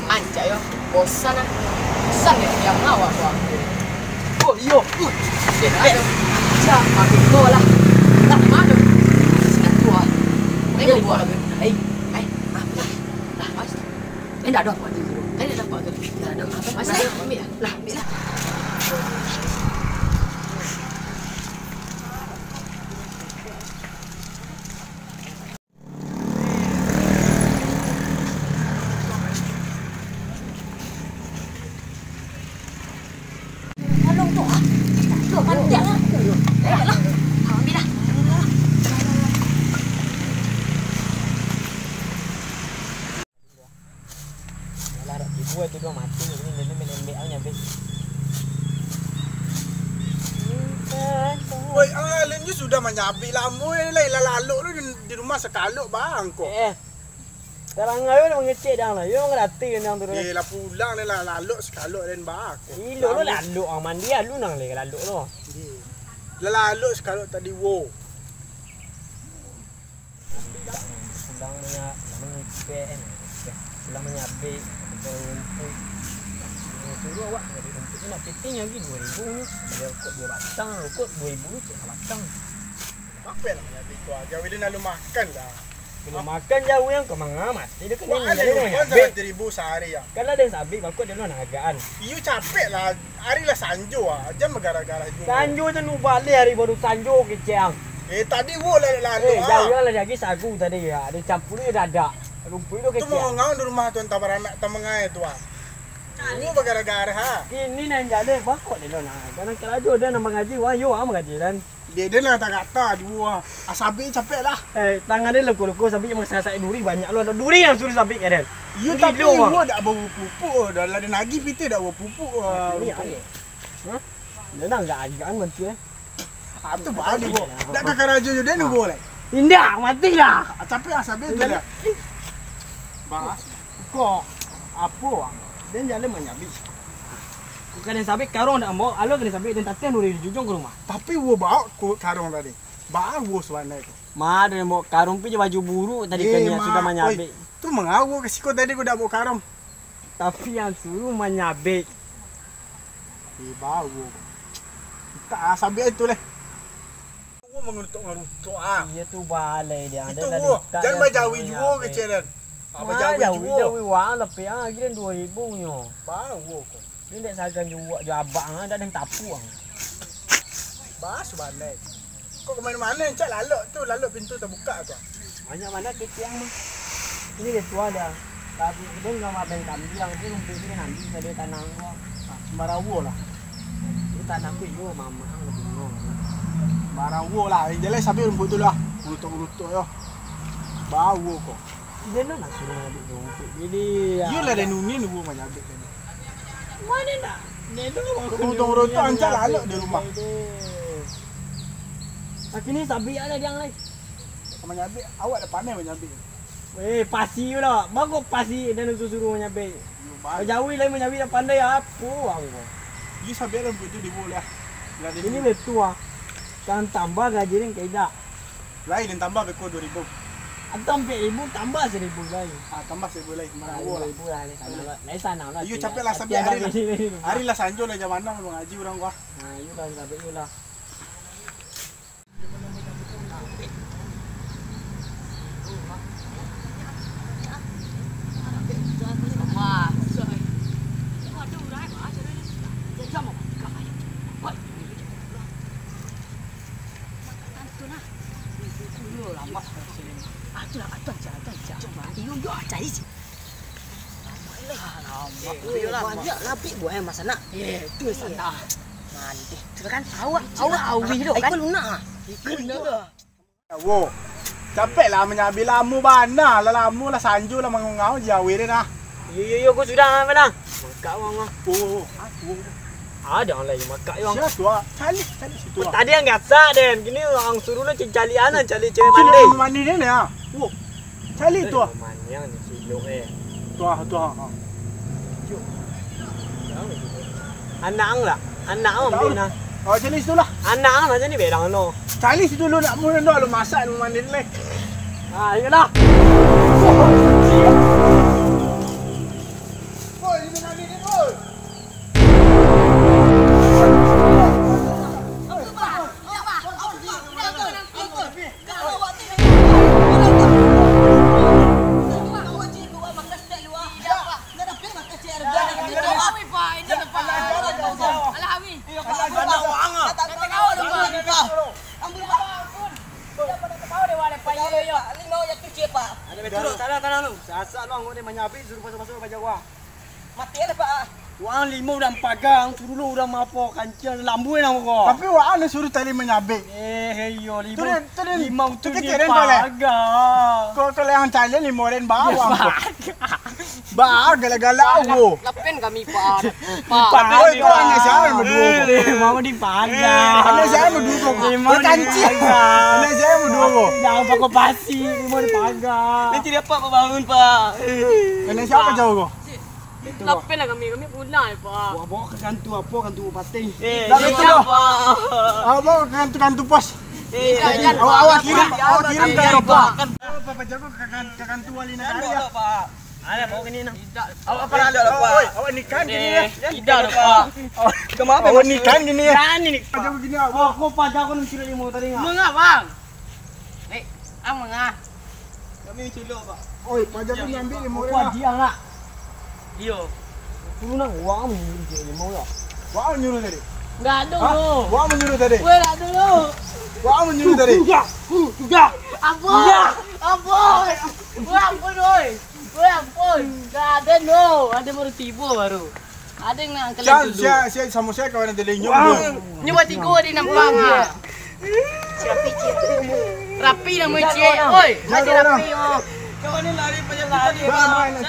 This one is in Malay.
Anjay yo, bosan ah. Bosan ya yang ngawak gua. Oh iyo. Aduh. Siap, makin gua lah. Tak mana. Siap tua. Ini gua lagi. Lah, mas. Ini dah ada apa tu? Ini dah apa tu? Dah ada apa? Mas, ambil lah. Lah, ambil lah. Gue tu dua mati ni lembek awak habis. Woi, Alan you sudah menyabik lama ni lalu lu di rumah sekaluk bang kok. Terang ayo mengecek dah lah. Yo ngerti yang tu. Lah pulang ni lah lalu sekaluk dan bang. Ilo lu lalu orang mandi lu nang le lalu tu. Lalu sekaluk tadi wo. Sedang mengecek sedang menyabik suruh awak dari rumput ni nak peting lagi 2,000 ni. Dia rokok 2 batang, rokok 2,000 cek batang. Apa lah menyabik tu? Jauh dia lalu makan lah. Bila makan jauh yang ke mana mati dia kena jadi menyabik 1,000 sehari ya. Kalau dia sabik bakut dia nak hargaan. You capek lah. Hari lah sanjo ah. Jam gara-gara juga. Sanjo tu nu balik hari baru sanjo kecang. Tadi wo lalu ah. Jauh yang lagi sagu tadi ya. Dia campur dia dadak. Rumput tu kecil. Tu mau ngau di rumah tuan tabaranak tamangai tu ah. Ini gara-gara ha. Ini nang jadi bakut dia nak. Kadang kelaju dia nak mengaji wah yo mengaji dan dia nak kata dua. Asabi capek lah. Tangan dia leko-leko sampai masa saya duri banyak lu ada duri yang suruh sampai kan. You tapi gua dak bau pupuk dah ada nagi piti dak bau pupuk. Ini aje. Hah? Dia nak agak-agakan bantu tu balik gua. Dak kakarajo je dia nunggu leh. Indah mati dah. Capek asabi tu dah. Bahas kok apa dan jalan menyabik. Bukan yang sabik karung nak mau, alo kena sabik dan tatian dari jujung ke rumah. Tapi wo bawa karung tadi. Bawa wo suana itu. Ma dia mau karung pi baju buruk tadi kan sudah menyabik. Tu mengawu ke siko tadi gua dak bawa karung. Tapi yang suruh menyabik. Bawa. Tak asabi itu leh. Wo mengutuk ah. Iya tu balai dia. Itu wo. Jangan bajawi juga kecilan. Apa jauh wang lebih ah kira 2,000 nyo. Bawa kok. Ni dak sagan juga jo abang ah dak ada tapu ah. Bas balik. Kok ke mana-mana cak lalu pintu terbuka tu. Banyak mana keciang mah. Ini dia tua dia. Tapi dia enggak maben kambing yang tu rumput ni nanti dia tanah gua. Sembarang lah. Ini tanah ku yo mama lebih ngong. Sembarang lah. Jelas sampai rumput tu lah. Urutuk yo. Bau kok. Dia nak suruh ambil rumput. Jadi you lah dan nuni nunggu menyabik tadi. Mana nak? Nedo rumput ancak lalu di rumah. Akhirnya sabik ada yang lain. Menyabik awak dah pandai menyabik. Pasi lah. Bagus pasi dan suruh menyabik. Jauh lain menyabik dah pandai apa aku. You sabik rumput tu di bola. Ini betul ah. Kan tambah gaji ni kaida. Lain dan tambah beko 2,000. Atau 4,000 tambah 1,000 lagi. Tambah 1,000 lagi. Ribu lah. Lain sana lah. You capek lah sampai hari lah. Hari lah sanjo lah jam mana mengaji orang gua. Nah, you dah sampai you lah. Banyak lapik buat masa nak. Tu sana. Mandi. Kan awak awi dok kan. Ikut lunak ah. Ikut dah. Wo. Capek lah menyabik lama bana lah lama lah sanjo lah mengau jauh dia dah. Yo aku sudah mana? Makak wang ah. Oh. Ada orang lain makak yang. Siapa tu ah? Cali situ ah. Tadi yang gasak den. Gini orang suruh nak cari anak cari cewek mandi. Mandi dia ni ah. Wo. Cali tu ah. Yang ni kilo Tu ah. Anak lah. Anak ambil nah. Oh cali situ lah. Anak macam ni bedang no. Cali situ lu nak mula dah lu masak lu mandi leh. Iyalah. bang, kau dia menyapi suruh pasal-pasal baca gua. Mati ada Pak. Wang lima udah pagang, suruh lu udah mapo kancil lambu nama kau. Tapi wah anu suruh tali menyabik. Heyo lima. Tulen Lima tu tu di kecil tole. pagang. Kau tole yang cale limoren bawang. Bah gala-gala wo. Lapen kami Pak. Oi kau ane siapa berdua? Mau di pagang. Ane siapa berdua kau? Lima Kancil. Ane siapa berdua kau? Jangan pakai pasi, lima di pagang. Nanti dia Pak bangun Pak. Ane siapa jauh kau? Lapen lah kami punai Pak. Wah, bawa ke kantu pating. Dah betul dah. Awak kantu pos. Jangan Awak kirim ke Eropa. Kan Papa jago ke kantu wali negara ya. Pak. Ada bawa ini nang. Awak pernah ada Pak. Awak nikah gini ya. Tidak ada Pak. Kenapa? Awak nikah gini ya. Kan ini. Jago gini Wah, awak. kau pajak kau nunggu lima tadi nggak? Mengah Bang. Mengah. Kami cilo pak. Oi, pajak pun ambil lima Kau orang. dia nggak? Iyo. Dulu nang uang ni lima ya. Wah menyuruh tadi. Enggak dulu. Wah menyuruh tadi. Gue enggak dulu. Wah menyuruh tadi. Juga. Ampun. Ampun. Gue ampun oi. Gue ampun. Enggak ada no. Ada baru tiba baru. Ada yang nak kalian Jangan dulu. saya sama saya kawan yang telinyo. Nyoba tiga di nampang ah. Rapi nama cik. Oi, masih rapi oh. Kau ni lari banyak lari. Bang,